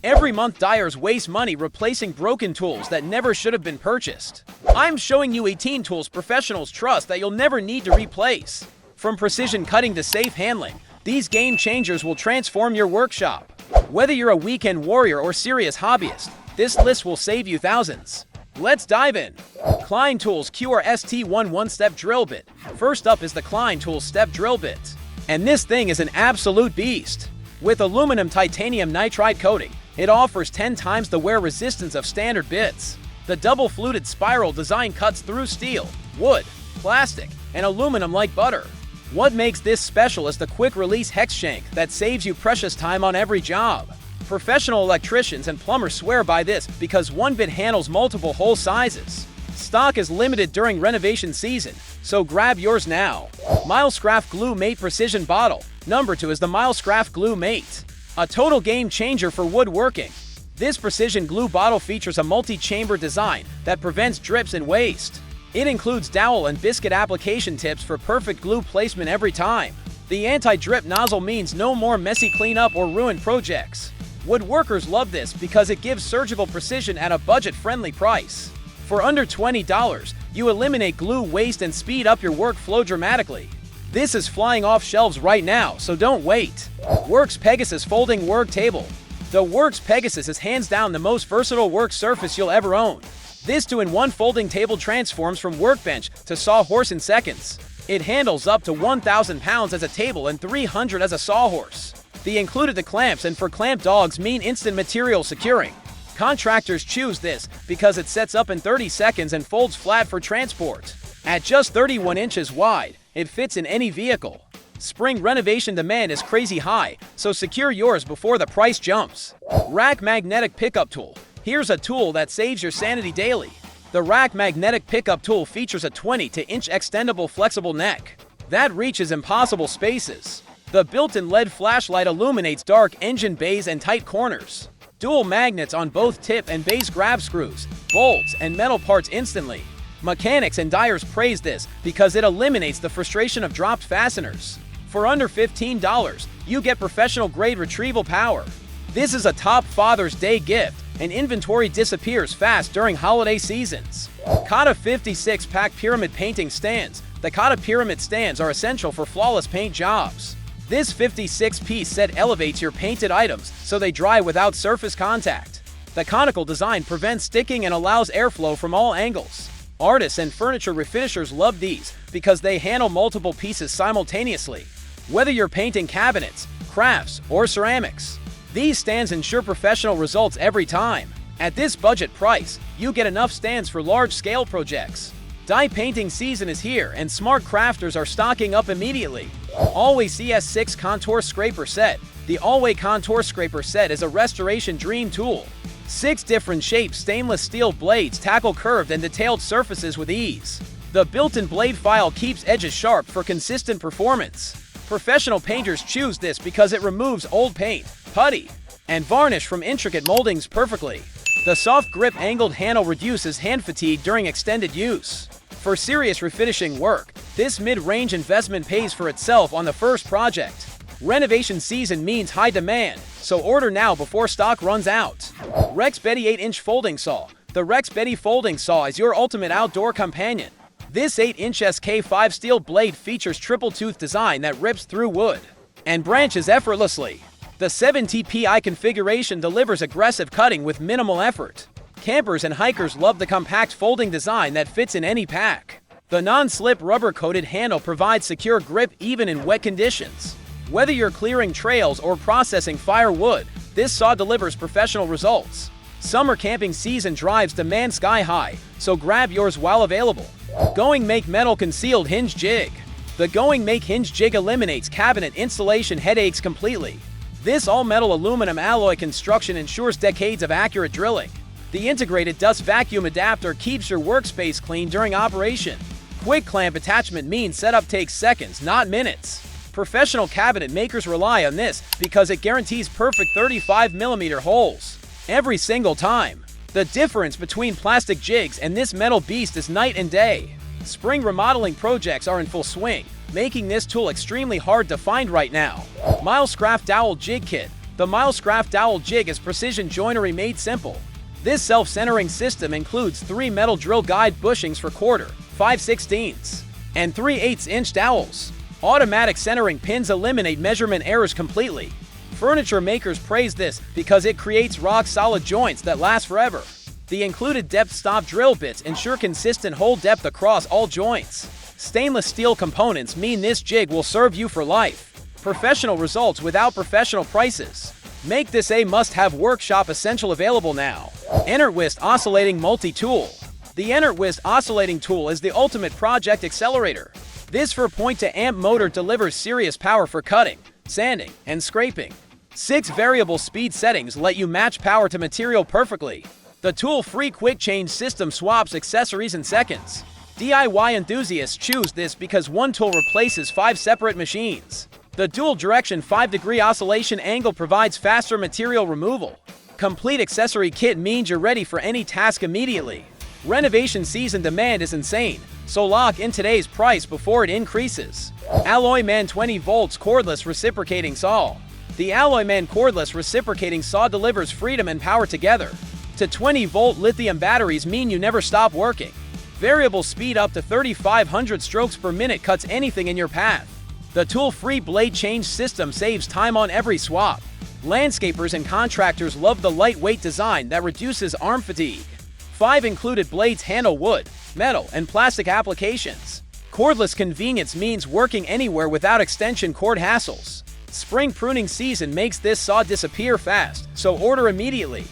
Every month dyers waste money replacing broken tools that never should have been purchased. I'm showing you 18 tools professionals trust that you'll never need to replace. From precision cutting to safe handling, these game changers will transform your workshop. Whether you're a weekend warrior or serious hobbyist, this list will save you thousands. Let's dive in. Klein Tools QRST1 One-Step Drill Bit. First up is the Klein Tools Step Drill Bit. And this thing is an absolute beast. With aluminum titanium nitride coating, it offers 10 times the wear resistance of standard bits. The double-fluted spiral design cuts through steel, wood, plastic, and aluminum like butter. What makes this special is the quick-release hex shank that saves you precious time on every job. Professional electricians and plumbers swear by this because one bit handles multiple hole sizes. Stock is limited during renovation season, so grab yours now. Milescraft Glue Mate Precision Bottle. Number 2 is the Milescraft Glue Mate, a total game changer for woodworking. This precision glue bottle features a multi-chamber design that prevents drips and waste. It includes dowel and biscuit application tips for perfect glue placement every time. The anti-drip nozzle means no more messy cleanup or ruined projects. Woodworkers love this because it gives surgical precision at a budget-friendly price. For under $20, you eliminate glue waste and speed up your workflow dramatically. This is flying off shelves right now, so don't wait. Works Pegasus Folding Work Table. The Works Pegasus is hands down the most versatile work surface you'll ever own. This 2-in-1 folding table transforms from workbench to sawhorse in seconds. It handles up to 1,000 pounds as a table and 300 as a sawhorse. The included clamps and for clamp dogs mean instant material securing. Contractors choose this because it sets up in 30 seconds and folds flat for transport. At just 31 inches wide, it fits in any vehicle. Spring renovation demand is crazy high, so secure yours before the price jumps. Rack Magnetic Pickup Tool. Here's a tool that saves your sanity daily. The Rack Magnetic Pickup Tool features a 20-inch extendable flexible neck that reaches impossible spaces. The built-in LED flashlight illuminates dark engine bays and tight corners. Dual magnets on both tip and base grab screws, bolts, and metal parts instantly. Mechanics and dyers praise this because it eliminates the frustration of dropped fasteners. For under $15, you get professional-grade retrieval power. This is a top Father's Day gift, and inventory disappears fast during holiday seasons. Kata 56-pack Pyramid Painting Stands. The Kata Pyramid Stands are essential for flawless paint jobs. This 56-piece set elevates your painted items so they dry without surface contact. The conical design prevents sticking and allows airflow from all angles. Artists and furniture refinishers love these because they handle multiple pieces simultaneously. Whether you're painting cabinets, crafts, or ceramics, these stands ensure professional results every time. At this budget price, you get enough stands for large-scale projects. Die painting season is here and smart crafters are stocking up immediately. Alway CS6 Contour Scraper Set. The Alway Contour Scraper Set is a restoration dream tool. 6 different shaped stainless steel blades tackle curved and detailed surfaces with ease. The built-in blade file keeps edges sharp for consistent performance. Professional painters choose this because it removes old paint, putty, and varnish from intricate moldings perfectly. The soft grip angled handle reduces hand fatigue during extended use. For serious refinishing work, this mid-range investment pays for itself on the first project. Renovation season means high demand, so order now before stock runs out. Rex Betty 8-inch Folding Saw. The Rex Betty Folding Saw is your ultimate outdoor companion. This 8-inch SK5 steel blade features triple-tooth design that rips through wood and branches effortlessly. The 7TPI configuration delivers aggressive cutting with minimal effort. Campers and hikers love the compact folding design that fits in any pack. The non-slip rubber-coated handle provides secure grip even in wet conditions. Whether you're clearing trails or processing firewood, this saw delivers professional results. Summer camping season drives demand sky high, so grab yours while available. Going Make Metal Concealed Hinge Jig. The Going Make Hinge Jig eliminates cabinet installation headaches completely. This all-metal aluminum alloy construction ensures decades of accurate drilling. The integrated dust vacuum adapter keeps your workspace clean during operation. Quick clamp attachment means setup takes seconds, not minutes. Professional cabinet makers rely on this because it guarantees perfect 35mm holes every single time. The difference between plastic jigs and this metal beast is night and day. Spring remodeling projects are in full swing, making this tool extremely hard to find right now. Milescraft Dowel Jig Kit. The The Milescraft Dowel Jig is precision joinery made simple. This self-centering system includes 3 metal drill guide bushings for 1/4, 5/16, and 3/8-inch dowels. Automatic centering pins eliminate measurement errors completely. Furniture makers praise this because it creates rock-solid joints that last forever. The included depth stop drill bits ensure consistent hole depth across all joints. Stainless steel components mean this jig will serve you for life. Professional results without professional prices. Make this a must-have workshop essential available now. Enertwist Oscillating Multi-Tool. The Enertwist Oscillating Tool is the ultimate project accelerator. This 4-point-to-amp motor delivers serious power for cutting, sanding, and scraping. 6 variable speed settings let you match power to material perfectly. The tool-free quick-change system swaps accessories in seconds. DIY enthusiasts choose this because one tool replaces 5 separate machines. The dual-direction 5-degree oscillation angle provides faster material removal. Complete accessory kit means you're ready for any task immediately. Renovation season demand is insane, so lock in today's price before it increases. Alloyman 20 volts cordless reciprocating saw. The Alloyman cordless reciprocating saw delivers freedom and power together. To 20-volt lithium batteries mean you never stop working. Variable speed up to 3,500 strokes per minute cuts anything in your path. The tool-free blade change system saves time on every swap. Landscapers and contractors love the lightweight design that reduces arm fatigue. 5 included blades handle wood, metal, and plastic applications. Cordless convenience means working anywhere without extension cord hassles. Spring pruning season makes this saw disappear fast, so order immediately.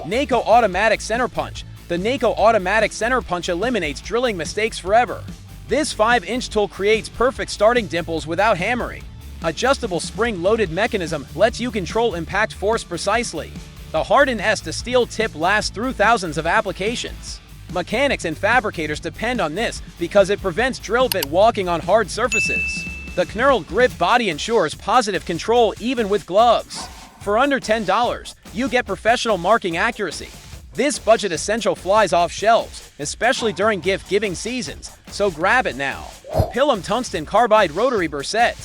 NACO Automatic Center Punch. The NACO Automatic Center Punch eliminates drilling mistakes forever. This 5-inch tool creates perfect starting dimples without hammering. Adjustable spring-loaded mechanism lets you control impact force precisely. The hardened steel tip lasts through thousands of applications. Mechanics and fabricators depend on this because it prevents drill bit walking on hard surfaces. The knurled grip body ensures positive control even with gloves. For under $10, you get professional marking accuracy. This budget essential flies off shelves, especially during gift-giving seasons, so grab it now. Pilum Tungsten Carbide Rotary Burset.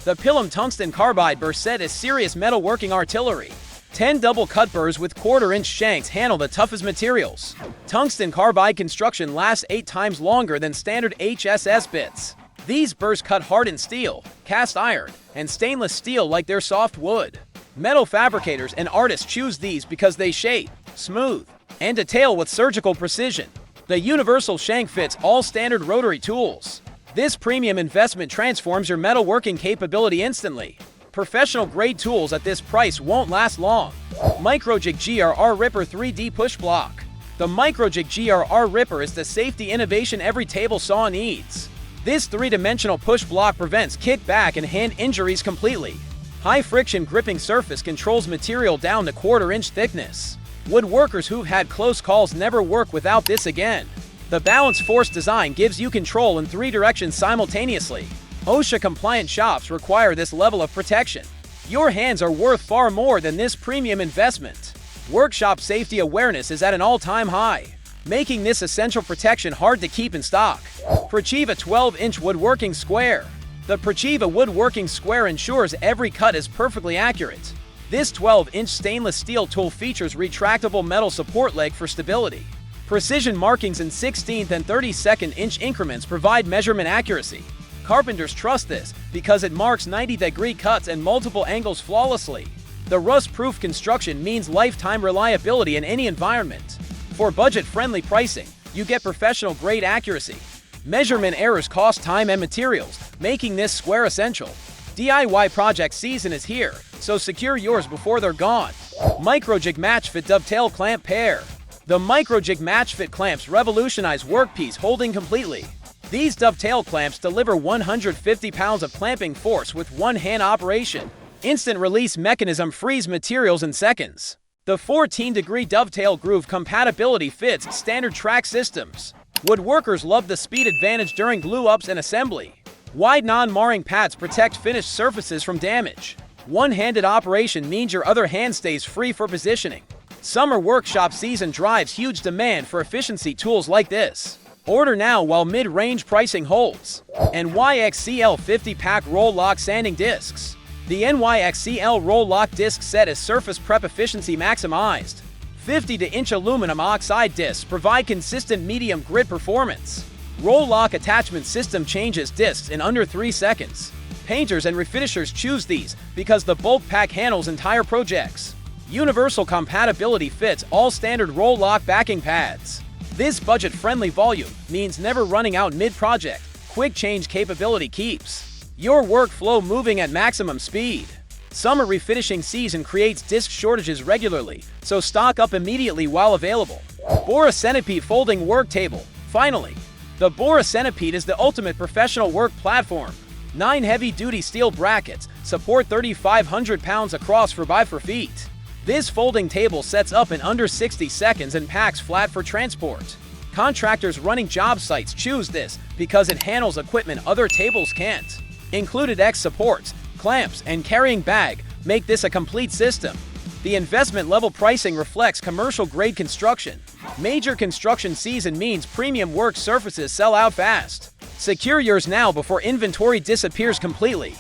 The Pilum Tungsten Carbide Burset is serious metalworking artillery. 10 double-cut burrs with 1/4-inch shanks handle the toughest materials. Tungsten carbide construction lasts 8 times longer than standard HSS bits. These burrs cut hardened steel, cast iron, and stainless steel like they're soft wood. Metal fabricators and artists choose these because they shape, smooth, and detail with surgical precision. The universal shank fits all standard rotary tools. This premium investment transforms your metalworking capability instantly. Professional-grade tools at this price won't last long. Microjig GRR Ripper 3D Push Block. The Microjig GRR Ripper is the safety innovation every table saw needs. This 3-dimensional push block prevents kickback and hand injuries completely. High-friction gripping surface controls material down to 1/4-inch thickness. Woodworkers who've had close calls never work without this again. The balanced force design gives you control in 3 directions simultaneously. OSHA-compliant shops require this level of protection. Your hands are worth far more than this premium investment. Workshop safety awareness is at an all-time high, making this essential protection hard to keep in stock. Prochiva 12-inch Woodworking Square. The Prochiva Woodworking Square ensures every cut is perfectly accurate. This 12-inch stainless steel tool features retractable metal support leg for stability. Precision markings in 16th and 32nd-inch increments provide measurement accuracy. Carpenters trust this because it marks 90-degree cuts and multiple angles flawlessly. The rust-proof construction means lifetime reliability in any environment. For budget-friendly pricing, you get professional-grade accuracy. Measurement errors cost time and materials, making this square essential. DIY project season is here, so secure yours before they're gone. Microjig Match Fit Dovetail Clamp Pair. The Microjig Match Fit clamps revolutionize workpiece holding completely. These dovetail clamps deliver 150 pounds of clamping force with one-hand operation. Instant release mechanism frees materials in seconds. The 14-degree dovetail groove compatibility fits standard track systems. Woodworkers love the speed advantage during glue-ups and assembly. Wide non-marring pads protect finished surfaces from damage. One-handed operation means your other hand stays free for positioning. Summer workshop season drives huge demand for efficiency tools like this. Order now while mid-range pricing holds. And YXCL 50-pack roll lock sanding discs. The NYXCL Roll Lock disc set is surface prep efficiency maximized. 50-inch aluminum oxide discs provide consistent medium grit performance. Roll Lock attachment system changes discs in under 3 seconds. Painters and refinishers choose these because the bulk pack handles entire projects. Universal compatibility fits all standard Roll Lock backing pads. This budget-friendly volume means never running out mid-project. Quick change capability keeps your workflow moving at maximum speed. Summer refinishing season creates disc shortages regularly, so stock up immediately while available. Bora Centipede folding work table. Finally, the Bora Centipede is the ultimate professional work platform. 9 heavy-duty steel brackets support 3,500 pounds across for 4 feet. This folding table sets up in under 60 seconds and packs flat for transport. Contractors running job sites choose this because it handles equipment other tables can't. Included X supports, clamps, and carrying bag make this a complete system. The investment level pricing reflects commercial-grade construction. Major construction season means premium work surfaces sell out fast. Secure yours now before inventory disappears completely.